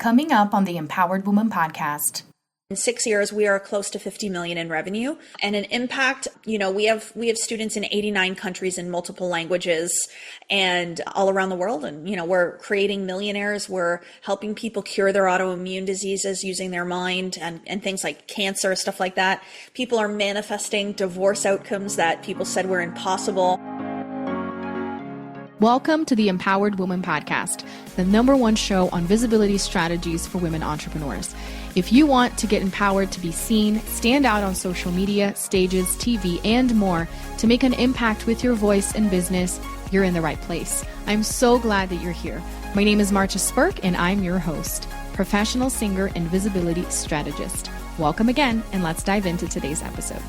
Coming up on the Empowered Woman podcast. In 6 years, we are close to 50 million in revenue and an impact. We have students in 89 countries in multiple languages and all around the world. And, we're creating millionaires. We're helping people cure their autoimmune diseases using their mind and things like cancer, stuff like that. People are manifesting divorce outcomes that people said were impossible. Welcome to the Empowered Woman podcast, the #1 show on visibility strategies for women entrepreneurs. If you want to get empowered to be seen, stand out on social media, stages, TV, and more to make an impact with your voice and business, you're in the right place. I'm so glad that you're here. My name is Marcia Spurk, and I'm your host, professional singer and visibility strategist. Welcome again, and let's dive into today's episode.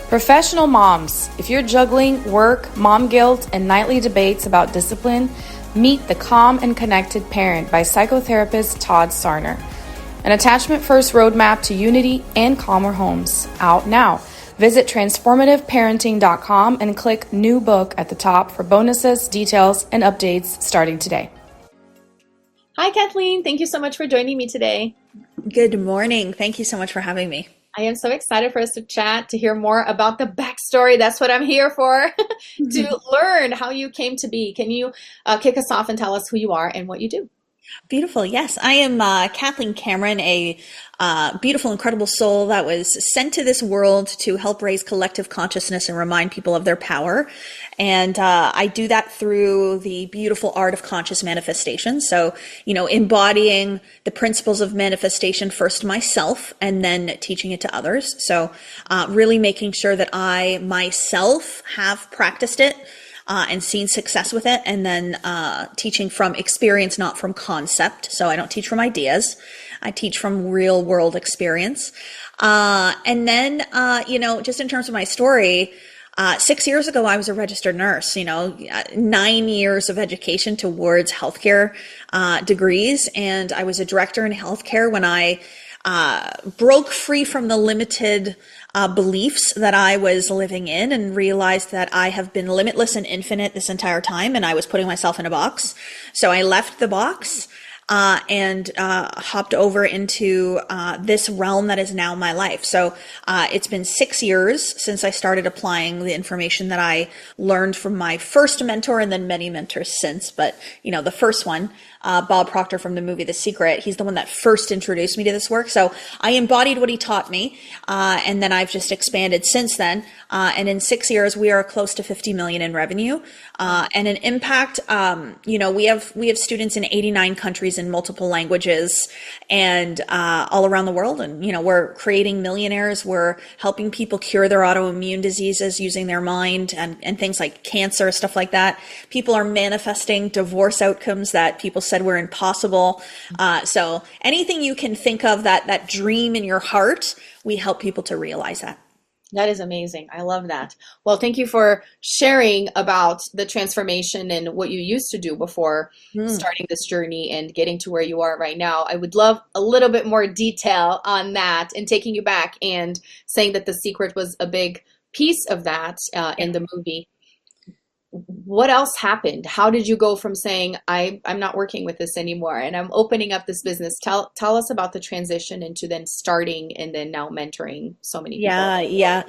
Professional moms, if you're juggling work, mom guilt, and nightly debates about discipline, meet The Calm and Connected Parent by psychotherapist Todd Sarner. An attachment-first roadmap to unity and calmer homes. Out now. Visit transformativeparenting.com and click New Book at the top for bonuses, details, and updates starting today. Hi, Kathleen. Thank you so much for joining me today. Good morning. Thank you so much for having me. I am so excited for us to chat, to hear more about the backstory. That's what I'm here for, to learn how you came to be. Can you kick us off and tell us who you are and what you do? Beautiful. Yes, I am Kathleen Cameron, a beautiful, incredible soul that was sent to this world to help raise collective consciousness and remind people of their power. And I do that through the beautiful art of conscious manifestation. So, embodying the principles of manifestation first myself and then teaching it to others. So really making sure that I myself have practiced it and seen success with it, and then teaching from experience, not from concept. So I don't teach from ideas. I teach from real world experience. And then, just in terms of my story, 6 years ago, I was a registered nurse, 9 years of education towards healthcare degrees. And I was a director in healthcare when I broke free from the limited beliefs that I was living in and realized that I have been limitless and infinite this entire time, and I was putting myself in a box. So I left the box and hopped over into this realm that is now my life. So it's been 6 years since I started applying the information that I learned from my first mentor and then many mentors since. But, the first one, Bob Proctor from the movie The Secret, he's the one that first introduced me to this work. So I embodied what he taught me, and then I've just expanded since then. And in 6 years, we are close to 50 million in revenue and an impact. We have students in 89 countries in multiple languages and all around the world. And, we're creating millionaires. We're helping people cure their autoimmune diseases using their mind and things like cancer, stuff like that. People are manifesting divorce outcomes that people said were impossible. So anything you can think of, that dream in your heart, we help people to realize that. That is amazing. I love that. Well, thank you for sharing about the transformation and what you used to do before starting this journey and getting to where you are right now. I would love a little bit more detail on that and taking you back and saying that The Secret was a big piece of that in the movie. What else happened? How did you go from saying, I'm not working with this anymore and I'm opening up this business? Tell us about the transition into then starting and then now mentoring so many people. Yeah.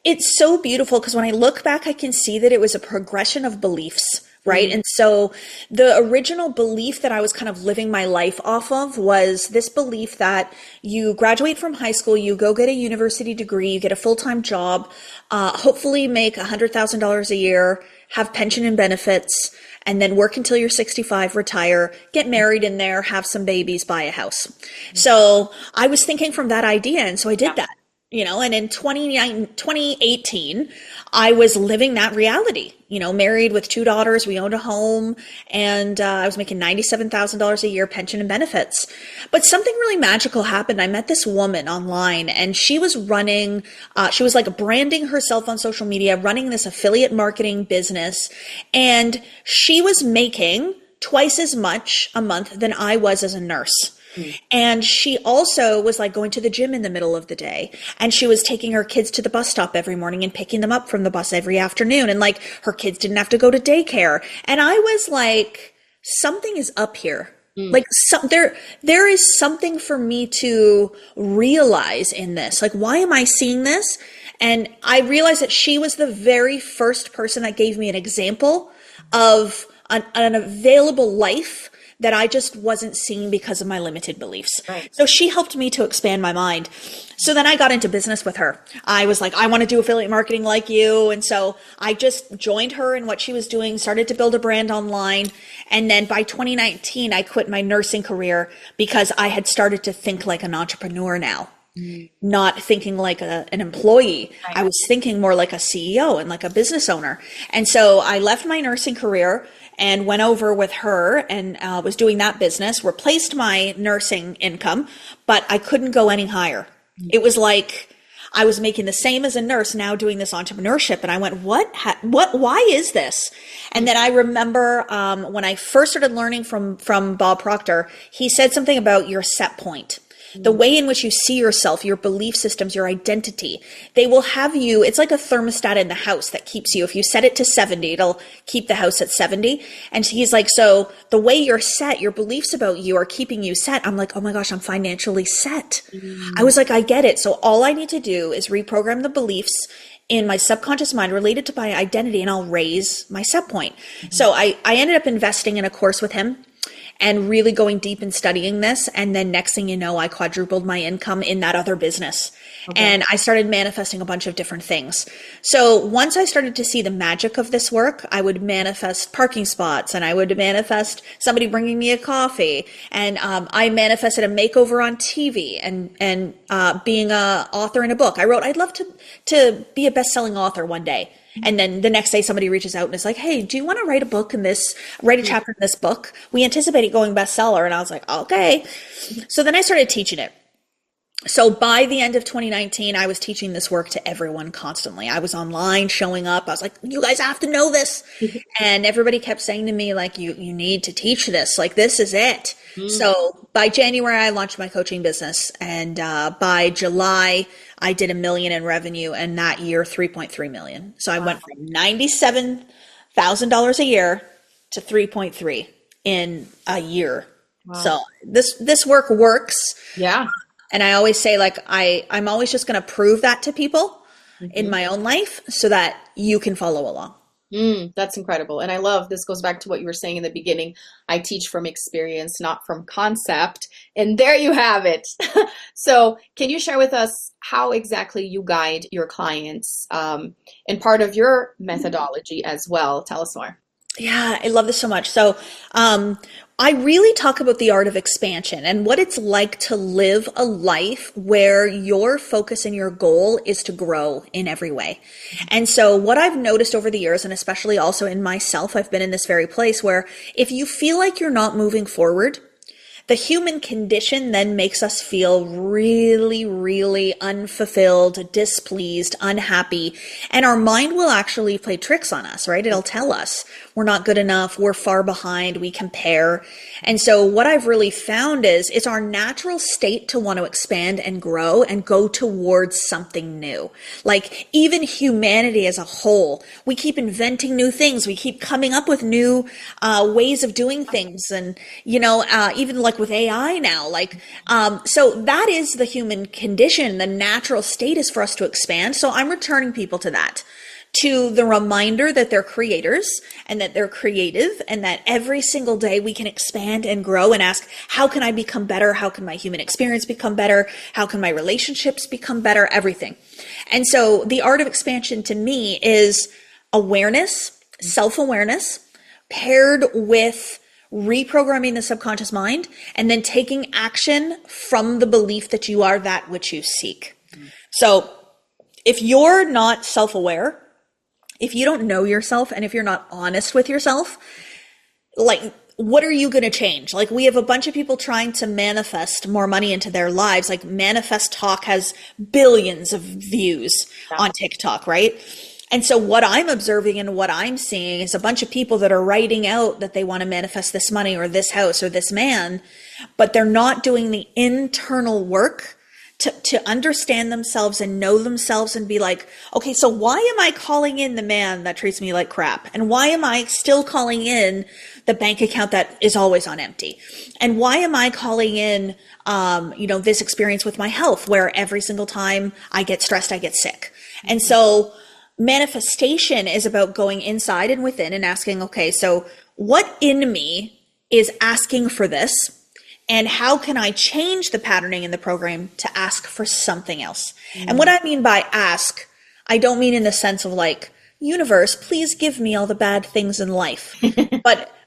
It's so beautiful because when I look back, I can see that it was a progression of beliefs, right? Mm-hmm. And so the original belief that I was kind of living my life off of was this belief that you graduate from high school, you go get a university degree, you get a full-time job, hopefully make $100,000 a year, have pension and benefits, and then work until you're 65, retire, get married in there, have some babies, buy a house. Mm-hmm. So I was thinking from that idea. And so I did that, and in 2018, I was living that reality, married with 2 daughters. We owned a home and I was making $97,000 a year, pension and benefits. But something really magical happened. I met this woman online and she was running, she was like branding herself on social media, running this affiliate marketing business. And she was making twice as much a month than I was as a nurse. And she also was like going to the gym in the middle of the day, and she was taking her kids to the bus stop every morning and picking them up from the bus every afternoon. And like her kids didn't have to go to daycare. And I was like, something is up here. Like there is something for me to realize in this. Like, why am I seeing this? And I realized that she was the very first person that gave me an example of an available life that I just wasn't seeing because of my limited beliefs. Right. So she helped me to expand my mind. So then I got into business with her. I was like, I want to do affiliate marketing like you. And so I just joined her in what she was doing, started to build a brand online. And then by 2019, I quit my nursing career because I had started to think like an entrepreneur now. Not thinking like an employee. Right. I was thinking more like a CEO and like a business owner. And so I left my nursing career and went over with her and was doing that business, replaced my nursing income, but I couldn't go any higher. It was like I was making the same as a nurse, now doing this entrepreneurship. And I went, why is this? And then I remember when I first started learning from Bob Proctor, he said something about your set point. The way in which you see yourself, your belief systems, your identity, they will have you, it's like a thermostat in the house that keeps you. If you set it to 70, it'll keep the house at 70. And he's like, so the way you're set, your beliefs about you are keeping you set. I'm like, oh my gosh, I'm financially set. I was like, I get it. So all I need to do is reprogram the beliefs in my subconscious mind related to my identity and I'll raise my set point. So I ended up investing in a course with him and really going deep in studying this. And then next thing you know, I quadrupled my income in that other business. Okay. And I started manifesting a bunch of different things. So once I started to see the magic of this work, I would manifest parking spots and I would manifest somebody bringing me a coffee. And I manifested a makeover on TV and being an author in a book. I wrote, I'd love to be a best-selling author one day. And then the next day somebody reaches out and is like, hey, do you want to write a chapter in this book? We anticipate it going bestseller. And I was like, okay. So then I started teaching it. So by the end of 2019, I was teaching this work to everyone constantly. I was online showing up. I was like, you guys have to know this. And everybody kept saying to me, like, you need to teach this. Like, this is it. So by January, I launched my coaching business. And by July, I did $1 million in revenue, and that year, 3.3 million. So I went from $97,000 a year to 3.3 in a year. Wow. So this work works. Yeah. And I always say, like, I'm always just going to prove that to people in my own life so that you can follow along. That's incredible. And I love, this goes back to what you were saying in the beginning. I teach from experience, not from concept. And there you have it. So can you share with us how exactly you guide your clients and part of your methodology as well? Tell us more. Yeah, I love this so much. So I really talk about the art of expansion and what it's like to live a life where your focus and your goal is to grow in every way. And so what I've noticed over the years, and especially also in myself, I've been in this very place where if you feel like you're not moving forward, the human condition then makes us feel really, really unfulfilled, displeased, unhappy. And our mind will actually play tricks on us, right? It'll tell us we're not good enough, we're far behind, we compare. And so what I've really found is it's our natural state to want to expand and grow and go towards something new. Like even humanity as a whole, we keep inventing new things. We keep coming up with new ways of doing things. And, even like with AI now, so that is the human condition. The natural state is for us to expand. So I'm returning people to that, to the reminder that they're creators and that they're creative and that every single day we can expand and grow and ask, how can I become better? How can my human experience become better? How can my relationships become better? Everything. And so the art of expansion to me is awareness, self-awareness paired with reprogramming the subconscious mind and then taking action from the belief that you are that which you seek. So if you're not self-aware, if you don't know yourself and if you're not honest with yourself, what are you going to change? Like we have a bunch of people trying to manifest more money into their lives. Like Manifest Talk has billions of views on TikTok, right? And so what I'm observing and what I'm seeing is a bunch of people that are writing out that they want to manifest this money or this house or this man, but they're not doing the internal work to understand themselves and know themselves and be like, okay, so why am I calling in the man that treats me like crap? And why am I still calling in the bank account that is always on empty? And why am I calling in, this experience with my health where every single time I get stressed, I get sick? And so manifestation is about going inside and within and asking, okay, so what in me is asking for this? And how can I change the patterning in the program to ask for something else? And what I mean by ask, I don't mean in the sense of like, universe, please give me all the bad things in life.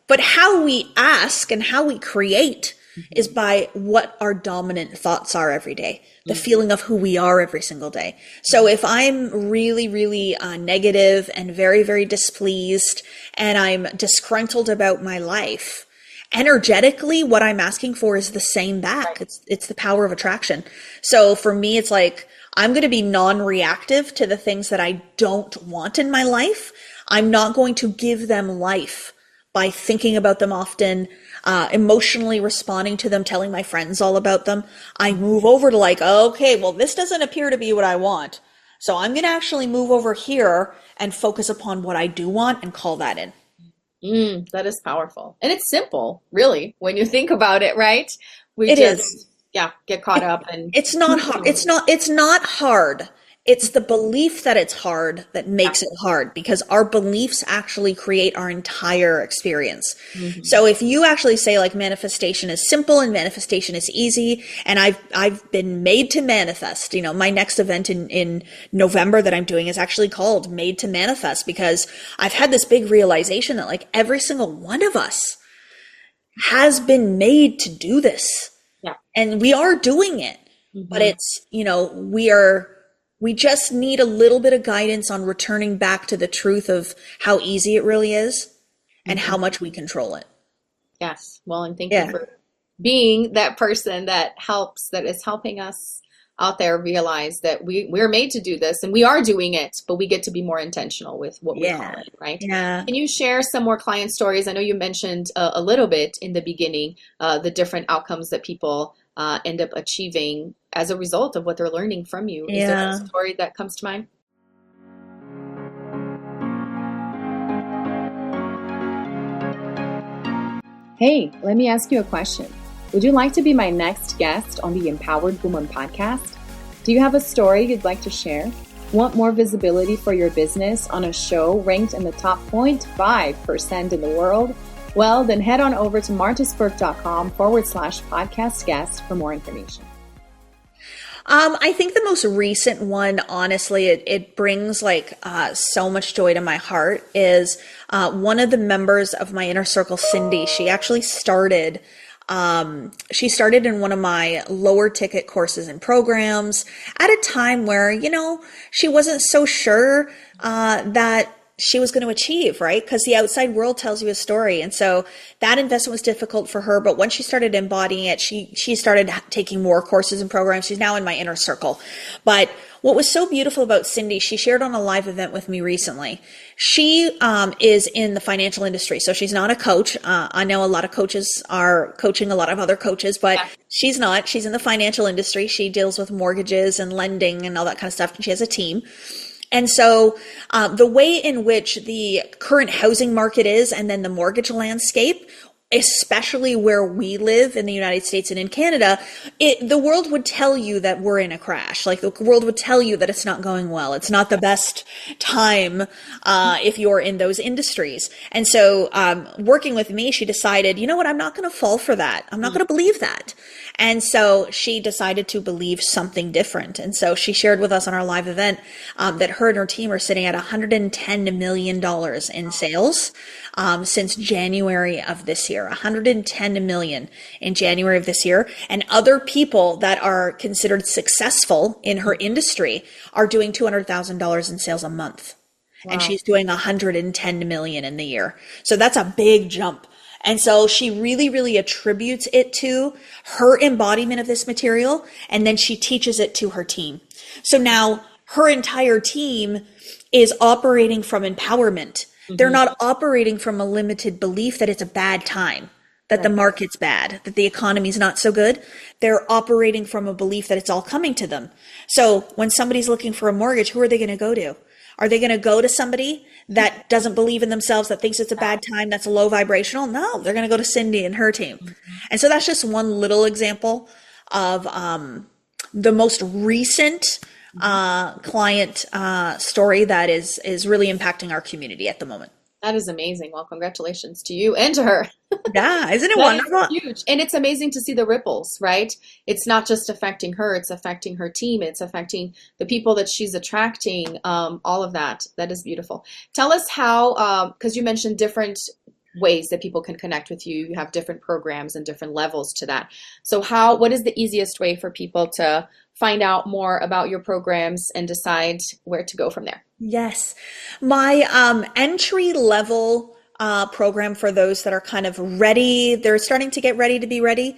But how we ask and how we create is by what our dominant thoughts are every day, the feeling of who we are every single day. So if I'm really, really negative and very, very displeased and I'm disgruntled about my life, energetically, what I'm asking for is the same back. It's the power of attraction. So for me, it's like, I'm going to be non-reactive to the things that I don't want in my life. I'm not going to give them life by thinking about them often, emotionally responding to them, telling my friends all about them. I move over to like, okay, well, this doesn't appear to be what I want. So I'm going to actually move over here and focus upon what I do want and call that in. That is powerful. And it's simple, really, when you think about it, right? It is. Yeah, get caught up and it's not hard. It's not hard. It's the belief that it's hard that makes it hard, because our beliefs actually create our entire experience. So if you actually say like manifestation is simple and manifestation is easy, and I've been made to manifest, my next event in November that I'm doing is actually called Made to Manifest, because I've had this big realization that like every single one of us has been made to do this. Yeah. And we are doing it, but it's, we just need a little bit of guidance on returning back to the truth of how easy it really is and how much we control it. Yes. Well, and thank you for being that person that is helping us out there realize that we're made to do this and we are doing it, but we get to be more intentional with what we call it, right? Yeah. Can you share some more client stories? I know you mentioned a little bit in the beginning, the different outcomes that people end up achieving as a result of what they're learning from you. Is there a story that comes to mind? Hey, let me ask you a question. Would you like to be my next guest on the Empowered Woman podcast? Do you have a story you'd like to share? Want more visibility for your business on a show ranked in the top 0.5% in the world? Well, then head on over to martasburke.com/podcast guest for more information. I think the most recent one, honestly, it brings like so much joy to my heart is one of the members of my inner circle, Cindy. She actually started in one of my lower ticket courses and programs at a time where, she wasn't so sure that she was going to achieve, right? Because the outside world tells you a story. And so that investment was difficult for her. But once she started embodying it, she started taking more courses and programs. She's now in my inner circle. But what was so beautiful about Cindy, she shared on a live event with me recently. She is in the financial industry. So she's not a coach. I know a lot of coaches are coaching a lot of other coaches, but she's not. She's in the financial industry. She deals with mortgages and lending and all that kind of stuff. And she has a team. And so the way in which the current housing market is, and then the mortgage landscape, especially where we live in the United States and in Canada, the world would tell you that we're in a crash. Like the world would tell you that it's not going well. It's not the best time if you're in those industries. And so working with me, she decided, you know what, I'm not going to fall for that. I'm not going to believe that. And so she decided to believe something different. And so she shared with us on our live event that her and her team are sitting at $110 million in sales since January of this year. $110 million in January of this year. And other people that are considered successful in her industry are doing $200,000 in sales a month. Wow. And she's doing $110 million in the year. So that's a big jump. And so she really, really attributes it to her embodiment of this material, and then she teaches it to her team. So now her entire team is operating from empowerment. Mm-hmm. They're not operating from a limited belief that it's a bad time. that the market's bad, that the economy's not so good. They're operating from a belief that it's all coming to them. So when somebody's looking for a mortgage, who are they going to go to? Are they going to go to somebody that doesn't believe in themselves, that thinks it's a bad time, that's low vibrational? No, they're going to go to Cindy and her team. And so that's just one little example of the most recent client story that is really impacting our community at the moment. That is amazing. Well, congratulations to you and to her. Yeah, isn't it wonderful? Huge. And it's amazing to see the ripples, right? It's not just affecting her, it's affecting her team, it's affecting the people that she's attracting, all of that. That is beautiful. Tell us how, because you mentioned different ways that people can connect with you. You have different programs and different levels to that. So what is the easiest way for people to find out more about your programs and decide where to go from there? Yes. My entry level program for those that are kind of ready, they're starting to get ready to be ready,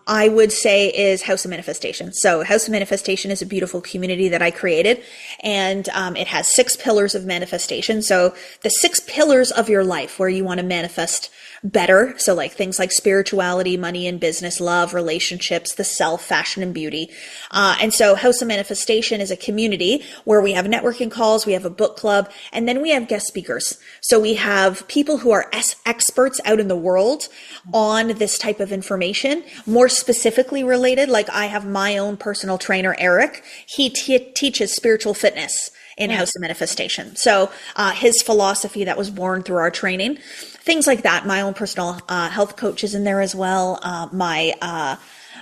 I would say is House of Manifestation. So House of Manifestation is a beautiful community that I created, and it has 6 pillars of manifestation. So the 6 pillars of your life where you want to manifest better. So like things like spirituality, money and business, love, relationships, the self, fashion and beauty. And so House of Manifestation is a community where we have networking calls, we have a book club, and then we have guest speakers. So we have people who are experts out in the world on this type of information, more specifically related. Like I have my own personal trainer, Eric. He teaches spiritual fitness in House of Manifestation. So his philosophy that was born through our training, things like that. My own personal health coach is in there as well.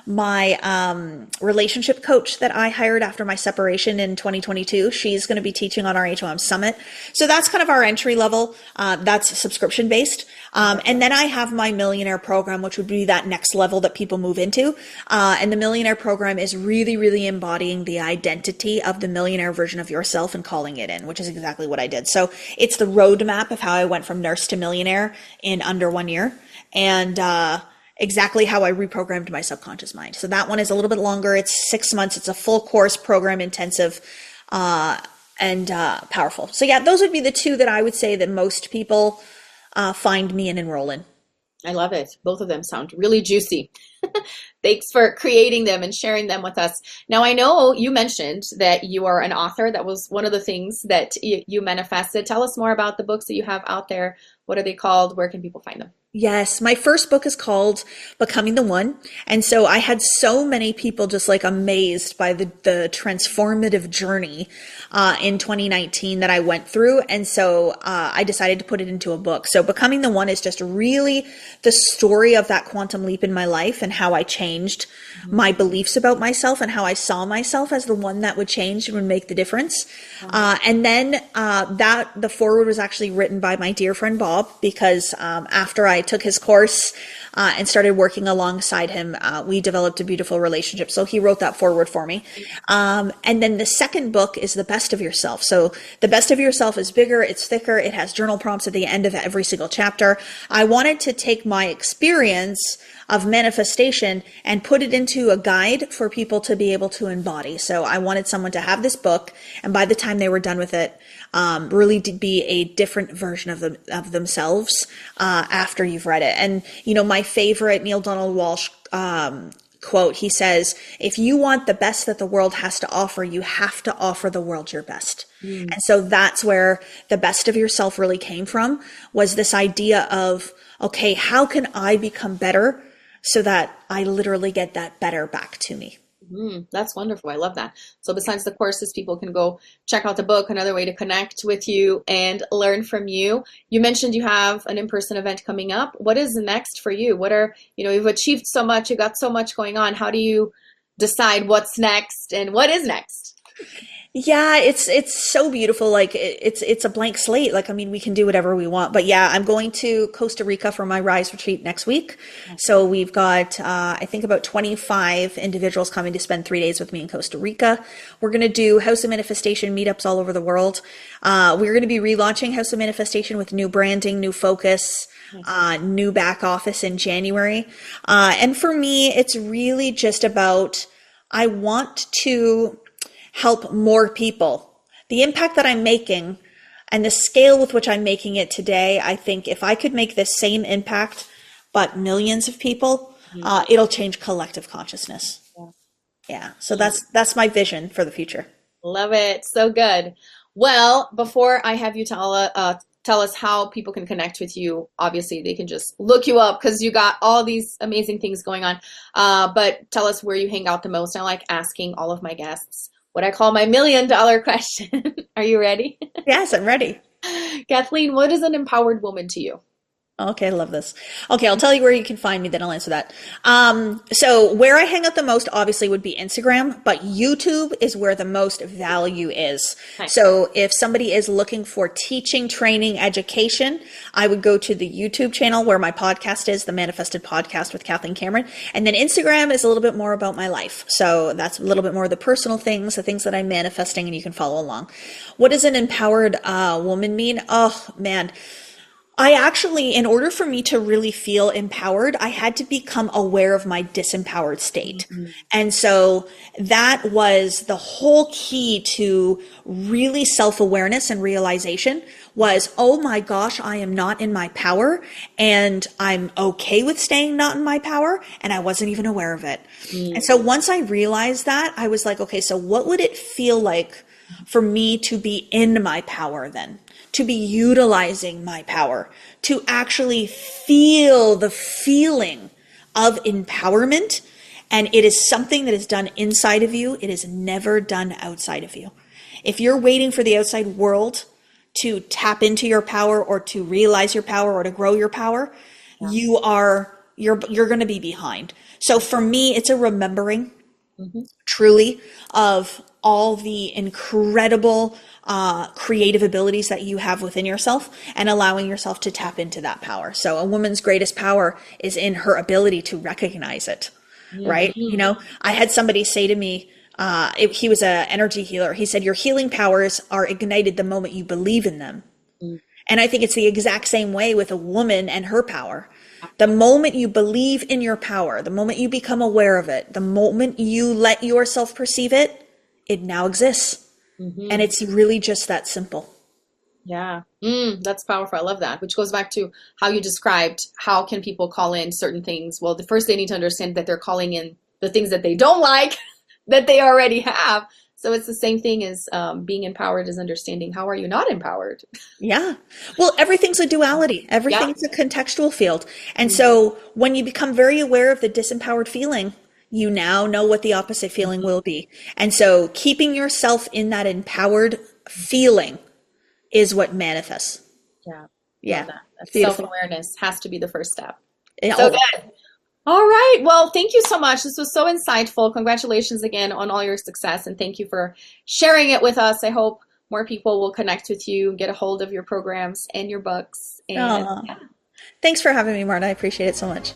My relationship coach that I hired after my separation in 2022, she's going to be teaching on our HOM Summit. So that's kind of our entry level. That's subscription based. And then I have my millionaire program, which would be that next level that people move into. And the millionaire program is really, really embodying the identity of the millionaire version of yourself and calling it in, which is exactly what I did. So it's the roadmap of how I went from nurse to millionaire in under 1 year. And, exactly how I reprogrammed my subconscious mind. So that one is a little bit longer. It's 6 months. It's a full course program, intensive, and powerful. So yeah, those would be the 2 that I would say that most people find me and enroll in. I love it. Both of them sound really juicy. Thanks for creating them and sharing them with us. Now, I know you mentioned that you are an author. That was one of the things that you manifested. Tell us more about the books that you have out there. What are they called? Where can people find them? Yes, my first book is called Becoming the One. And so I had so many people just like amazed by the transformative journey in 2019 that I went through. And so I decided to put it into a book. So Becoming the One is just really the story of that quantum leap in my life and how I changed my beliefs about myself and how I saw myself as the one that would change and would make the difference. And then the foreword was actually written by my dear friend Bob, because after I took his course and started working alongside him, we developed a beautiful relationship. So he wrote that foreword for me. And then the second book is The Best of Yourself. So The Best of Yourself is bigger, it's thicker, it has journal prompts at the end of every single chapter. I wanted to take my experience of manifestation and put it into a guide for people to be able to embody. So I wanted someone to have this book, and by the time they were done with it, really to be a different version of themselves after you've read it. And you know, my favorite Neil Donald Walsh quote, he says, if you want the best that the world has to offer, you have to offer the world your best. And so that's where The Best of Yourself really came from, was this idea of, okay, how can I become better so that I literally get that better back to me? That's wonderful. I love that. So besides the courses, people can go check out the book, another way to connect with you and learn from you. You mentioned you have an in-person event coming up. What is next for you? You've achieved so much, you got so much going on. How do you decide what's next and what is next? Yeah, it's so beautiful. Like it's a blank slate. Like, I mean, we can do whatever we want, but yeah, I'm going to Costa Rica for my Rise retreat next week. So we've got, I think about 25 individuals coming to spend 3 days with me in Costa Rica. We're going to do House of Manifestation meetups all over the world. We're going to be relaunching House of Manifestation with new branding, new focus, new back office in January. And for me, it's really just about, I want to help more people. The impact that I'm making and the scale with which I'm making it today, I think if I could make the same impact but millions of people, it'll change collective consciousness. Yeah. So that's my vision for the future. Love it. So good. Well, before I have you tell us how people can connect with you, obviously they can just look you up because you got all these amazing things going on. But tell us where you hang out the most. I like asking all of my guests what I call my $1 million question. Are you ready? Yes, I'm ready. Kathleen, what is an empowered woman to you? Okay, I love this. Okay, I'll tell you where you can find me, then I'll answer that. So where I hang out the most obviously would be Instagram, but YouTube is where the most value is. Nice. So if somebody is looking for teaching, training, education, I would go to the YouTube channel where my podcast is, the Manifested Podcast with Kathleen Cameron. And then Instagram is a little bit more about my life. So that's a little bit more of the personal things, the things that I'm manifesting, and you can follow along. What does an empowered woman mean? Oh, man. I actually, in order for me to really feel empowered, I had to become aware of my disempowered state. Mm-hmm. And so that was the whole key to really self-awareness and realization was, oh my gosh, I am not in my power and I'm okay with staying not in my power. And I wasn't even aware of it. Mm-hmm. And so once I realized that, I was like, okay, so what would it feel like for me to be in my power then? To be utilizing my power, to actually feel the feeling of empowerment. And it is something that is done inside of you. It is never done outside of you. If you're waiting for the outside world to tap into your power or to realize your power or to grow your power, you're going to be behind. So for me, it's a remembering truly of all the incredible creative abilities that you have within yourself and allowing yourself to tap into that power. So a woman's greatest power is in her ability to recognize it, right? You know, I had somebody say to me, he was an energy healer. He said, your healing powers are ignited the moment you believe in them. And I think it's the exact same way with a woman and her power. The moment you believe in your power, the moment you become aware of it, the moment you let yourself perceive it, it now exists. And it's really just that simple. Yeah. That's powerful. I love that, which goes back to how you described, how can people call in certain things? Well, the first they need to understand that they're calling in the things that they don't like, that they already have. So it's the same thing as being empowered is understanding how are you not empowered? Yeah. Well, everything's a duality. Everything's a contextual field. And so when you become very aware of the disempowered feeling, you now know what the opposite feeling will be. And so keeping yourself in that empowered feeling is what manifests. Yeah. Yeah. Self-awareness has to be the first step. Yeah. So good. All right. Well, thank you so much. This was so insightful. Congratulations again on all your success. And thank you for sharing it with us. I hope more people will connect with you, get a hold of your programs and your books. And Thanks for having me, Marta. I appreciate it so much.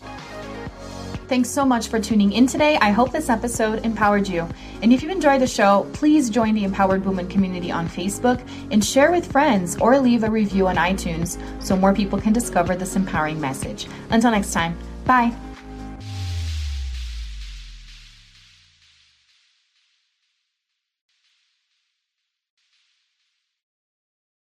Thanks so much for tuning in today. I hope this episode empowered you. And if you enjoyed the show, please join the Empowered Woman community on Facebook and share with friends or leave a review on iTunes so more people can discover this empowering message. Until next time, bye.